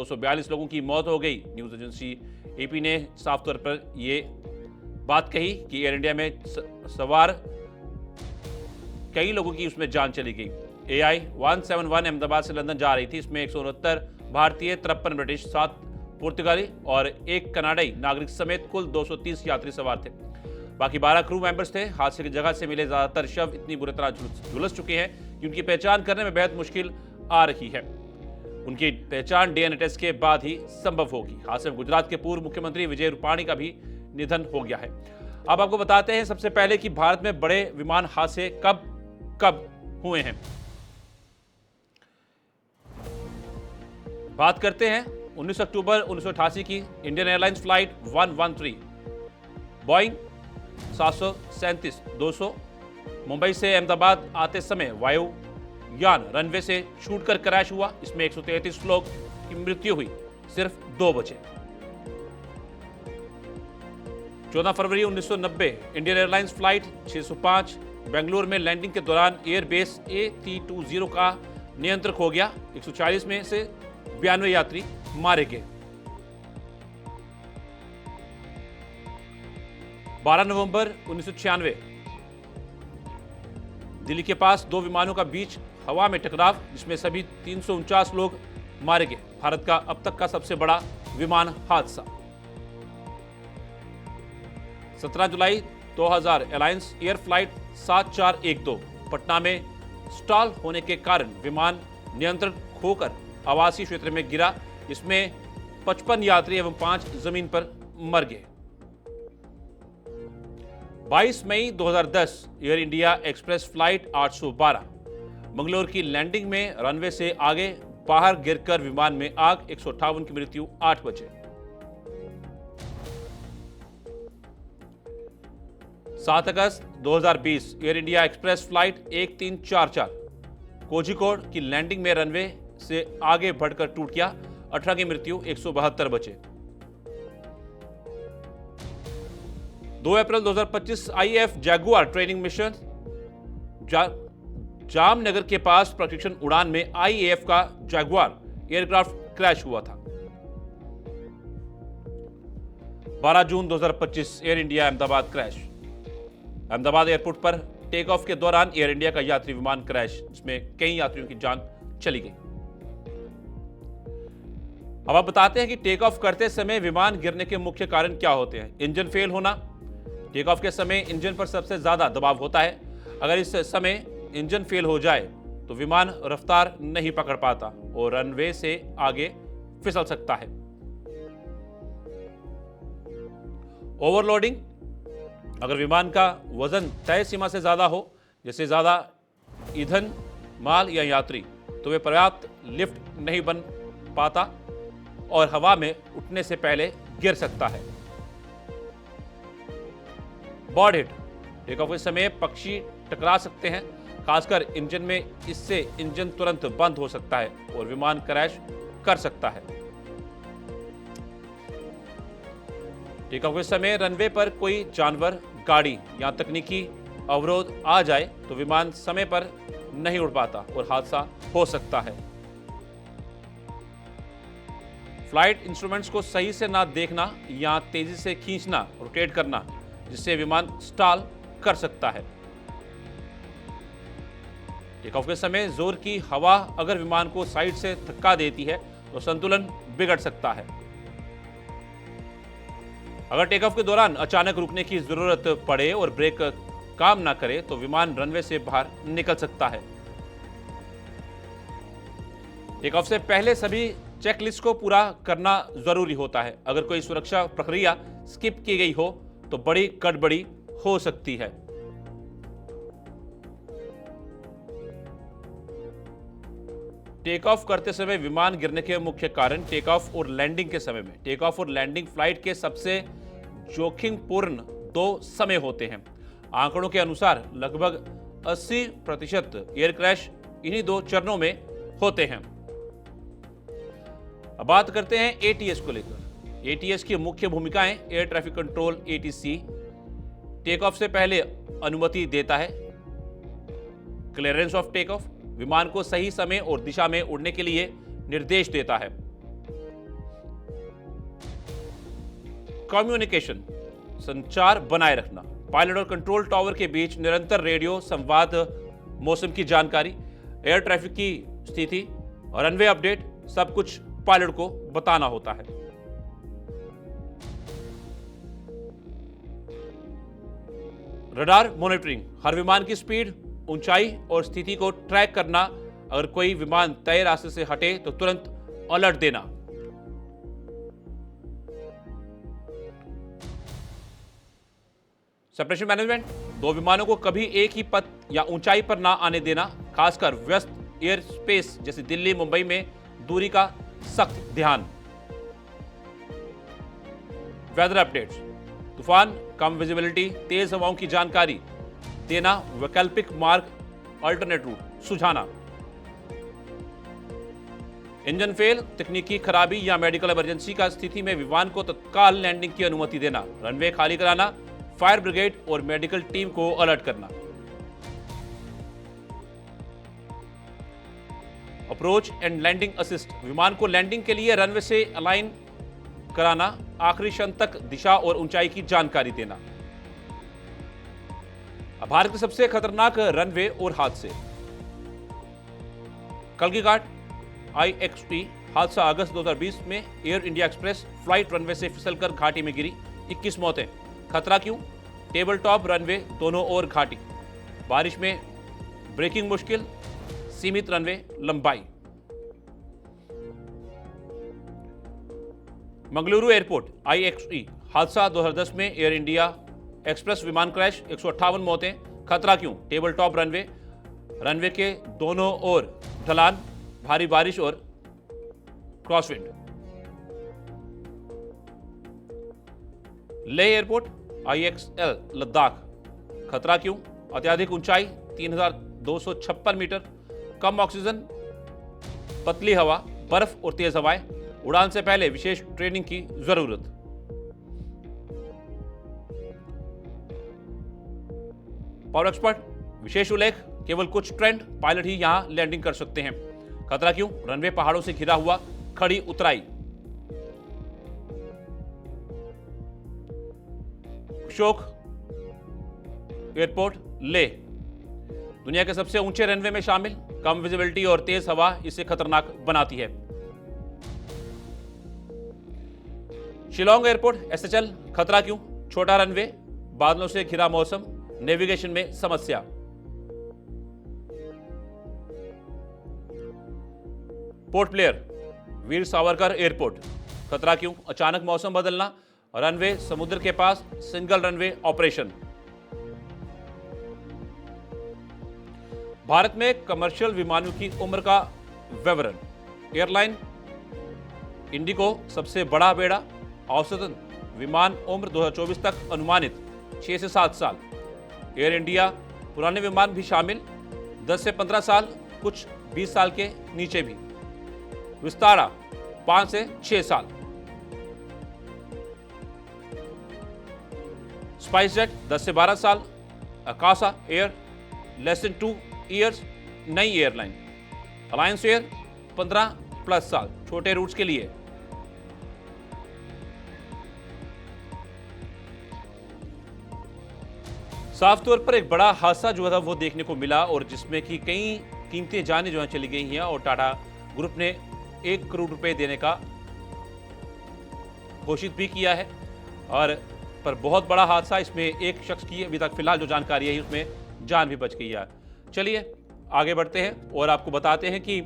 242 लोगों की मौत हो गई। न्यूज एजेंसी एपी ने साफ तौर पर यह बात कही कि एयर इंडिया में सवार कई लोगों की उसमें जान चली गई। AI 171 अहमदाबाद से लंदन जा रही थी। इसमें 169 भारतीय, 53 ब्रिटिश, 7 पुर्तगाली और 1 कनाडाई नागरिक समेत कुल 230 यात्री सवार थे। बाकी 12 क्रू मेंबर्स थे। हादसे की जगह से मिले ज्यादातर शव इतनी बुरी तरह झुलस चुके हैं कि उनकी पहचान करने में बेहद मुश्किल आ रही है। उनकी पहचान DNA टेस्ट के बाद ही संभव होगी। हादसे में गुजरात के पूर्व मुख्यमंत्री विजय रूपाणी का भी निधन हो गया है। अब आपको बताते हैं सबसे पहले कि भारत में बड़े विमान हादसे कब कब हुए हैं। बात करते हैं 19 अक्टूबर 1988 की Indian airlines flight 113 Boeing 737-200 Mumbai से अहमदाबाद आते समय वायुयान रनवे से छूटकर क्रैश हुआ। इसमें 133 लोग की मृत्यु हुई, सिर्फ 2 बचे। 14 फरवरी 1990 इंडियन एयरलाइंस फ्लाइट 605 बेंगलुरु में लैंडिंग के दौरान एयरबेस A320 का नियंत्रक हो गया। 140 में से 92 यात्री मारे गए। 12 नवंबर 1996 दिल्ली के पास 2 विमानों का बीच हवा में टकराव, जिसमें सभी 349 लोग मारे गए। भारत का अब तक का सबसे बड़ा विमान हादसा। 17 जुलाई 2000 एलायंस एयर फ्लाइट 7412 पटना में स्टॉल होने के कारण विमान नियंत्रण खोकर आवासीय क्षेत्र में गिरा। इसमें 55 यात्री एवं 5 जमीन पर मर गए। 22 मई 2010 air India express flight 812 Mangalore की लैंडिंग में रनवे से आगे बाहर गिरकर विमान में आग, 158 की मृत्यु, 8 बचे। 7 अगस्त 2020 air India express flight 1344 Kozhikode की लैंडिंग में रनवे से आगे बढ़कर टूट गया, 18 की मृत्यु, 172 बचे। 2 अप्रैल 2025 IAF Jaguar training mission Jamnagar के पास प्रशिक्षण उड़ान में IAF का जैगुआर एयरक्राफ्ट क्रैश हुआ था। 12 जून 2025 air India Ahmedabad crash. Ahmedabad airport पर टेक ऑफ के दौरान एयर इंडिया का यात्री विमान क्रैश, जिसमें कई यात्रियों की जान चली गई। अब आप बताते हैं कि टेक ऑफ करते समय विमान गिरने के मुख्य कारण क्या होते हैं। इंजन फेल होना। टेक ऑफ के समय इंजन पर सबसे ज्यादा दबाव होता है। अगर इस समय इंजन फेल हो जाए तो विमान रफ्तार नहीं पकड़ पाता और रनवे से आगे फिसल सकता है। ओवरलोडिंग। अगर विमान का वजन तय सीमा से ज्यादा हो, जैसे ज्यादा ईंधन, माल या यात्री, तो वे पर्याप्त लिफ्ट नहीं बन पाता और हवा में उठने से पहले गिर सकता है। Bird hit. टेक ऑफ के समय पक्षी टकरा सकते हैं, खासकर इंजन में। इससे इंजन तुरंत बंद हो सकता है और विमान क्रैश कर सकता है। टेक ऑफ के समय रनवे पर कोई जानवर, गाड़ी या तकनीकी अवरोध आ जाए तो विमान समय पर नहीं उड़ पाता और हादसा हो सकता है। फ्लाइट इंस्ट्रूमेंट्स को सही से ना देखना या तेजी से खींचना, रोटेट करना, जिससे विमान स्टॉल कर सकता है। टेक ऑफ के समय जोर की हवा अगर विमान को साइड से धक्का देती है तो संतुलन बिगड़ सकता है। अगर टेक ऑफ के दौरान अचानक रुकने की जरूरत पड़े और ब्रेक काम ना करे तो विमान रनवे से बाहर निकल सकता है। टेक ऑफ से पहले सभी चेकलिस्ट को पूरा करना जरूरी होता है। अगर कोई सुरक्षा प्रक्रिया स्किप की गई हो तो बड़ी गड़बड़ी हो सकती है। टेक ऑफ करते समय विमान गिरने के मुख्य कारण। टेक ऑफ और लैंडिंग के समय में। टेक ऑफ और लैंडिंग फ्लाइट के सबसे जोखिमपूर्ण 2 समय होते हैं। आंकड़ों के अनुसार लगभग 80% एयर क्रैश इन्हीं 2 चरणों में होते हैं। अब बात करते हैं ATS को लेकर। ATS की मुख्य भूमिकाएं। Air traffic control ATC take off से पहले अनुमति देता है। क्लियरेंस ऑफ टेक ऑफ विमान को सही समय और दिशा में उड़ने के लिए निर्देश देता है। कम्युनिकेशन, संचार बनाए रखना, पायलट और कंट्रोल टावर के बीच निरंतर रेडियो संवाद, मौसम की जानकारी, एयर ट्रैफिक की स्थिति और रनवे अपडेट, सब कुछ पायलट को बताना होता है। रडार मॉनिटरिंग, हर विमान की स्पीड, ऊंचाई और स्थिति को ट्रैक करना, अगर कोई विमान तय रास्ते से हटे तो तुरंत अलर्ट देना। सेपरेशन मैनेजमेंट, दो विमानों को कभी एक ही पथ या ऊंचाई पर ना आने देना, खासकर व्यस्त एयर स्पेस जैसे दिल्ली मुंबई में दूरी का सख्त ध्यान। वेदर अपडेट्स, तूफान, कम विजिबिलिटी, तेज हवाओं की जानकारी देना, वैकल्पिक मार्ग, अल्टरनेट रूट सुझाना। इंजन फेल, तकनीकी खराबी या मेडिकल इमरजेंसी का स्थिति में विमान को तत्काल लैंडिंग की अनुमति देना, रनवे खाली कराना, फायर ब्रिगेड और मेडिकल टीम को अलर्ट करना। अप्रोच एंड लैंडिंग असिस्ट, विमान को लैंडिंग के लिए रनवे से अलाइन कराना, आखिरी क्षण तक दिशा और ऊंचाई की जानकारी देना। भारत के सबसे खतरनाक रनवे और हादसे। कलगीघाट IXE हादसा अगस्त 2020 में air India express flight runway से फिसलकर घाटी में गिरी, 21 मौतें। खतरा क्यों? टेबल टॉप रनवे, दोनों ओर घाटी, बारिश में ब्रेकिंग मुश्किल, सीमित रनवे लंबाई। मंगलुरु एयरपोर्ट IXE हादसा 2010 में एयर इंडिया एक्सप्रेस विमान क्रैश, 158 मौतें। खतरा क्यों? टेबल टॉप रनवे, रनवे के दोनों ओर ढलान, भारी बारिश और crosswind. Leh airport IXL Ladakh, खतरा क्यों? अत्यधिक ऊंचाई 3256 मीटर, कम ऑक्सीजन, पतली हवा, बर्फ और तेज हवाएं, उड़ान से पहले विशेष ट्रेनिंग की जरूरत। पावर एक्सपर्ट, विशेष उल्लेख, केवल कुछ ट्रेंड पायलट ही यहां लैंडिंग कर सकते हैं। खतरा क्यों? रनवे पहाड़ों से घिरा हुआ, खड़ी उतराई। अशोक एयरपोर्ट लेह, दुनिया के सबसे ऊंचे रनवे में शामिल, कम विजिबिलिटी और तेज हवा इसे खतरनाक बनाती है। शिलोंग एयरपोर्ट SHL, खतरा क्यों? छोटा रनवे, बादलों से घिरा मौसम, नेविगेशन में समस्या। Port Blair Veer Savarkar airport, खतरा क्यों? अचानक मौसम बदलना, रनवे समुद्र के पास, सिंगल रनवे ऑपरेशन। भारत में कमर्शियल विमानों की उम्र का विवरण। एयरलाइन इंडिगो सबसे बड़ा बेड़ा, औसतन विमान उम्र 2024 तक अनुमानित 6 से 7 साल। एयर इंडिया पुराने विमान भी शामिल, 10 से 15 साल, कुछ 20 साल के नीचे भी। विस्तारा 5 से 6 साल। स्पाइस जेट 10 से 12 साल। Akasa air less than 2 years, नई एयरलाइन। अलायंस एयर 15+ साल, छोटे रूट्स के लिए। साफ तौर पर एक बड़ा हादसा जो था वो देखने को मिला, और जिसमें कि कई कीमती जानें जो है चली गई हैं, और टाटा ग्रुप ने 1 करोड़ रुपए देने का घोषित भी किया है। और पर बहुत बड़ा हादसा, इसमें एक शख्स की अभी तक फिलहाल जो जानकारी है उसमें जान भी बच गई है। चलिए आगे बढ़ते हैं और आपको बताते हैं कि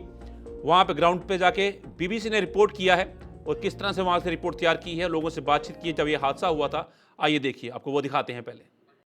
वहां पे ग्राउंड पे जाके BBC ने रिपोर्ट किया है और किस तरह से वहां से रिपोर्ट तैयार की है, लोगों से बातचीत की जब ये हादसा हुआ था। आइए देखिए, आपको वो दिखाते हैं पहले।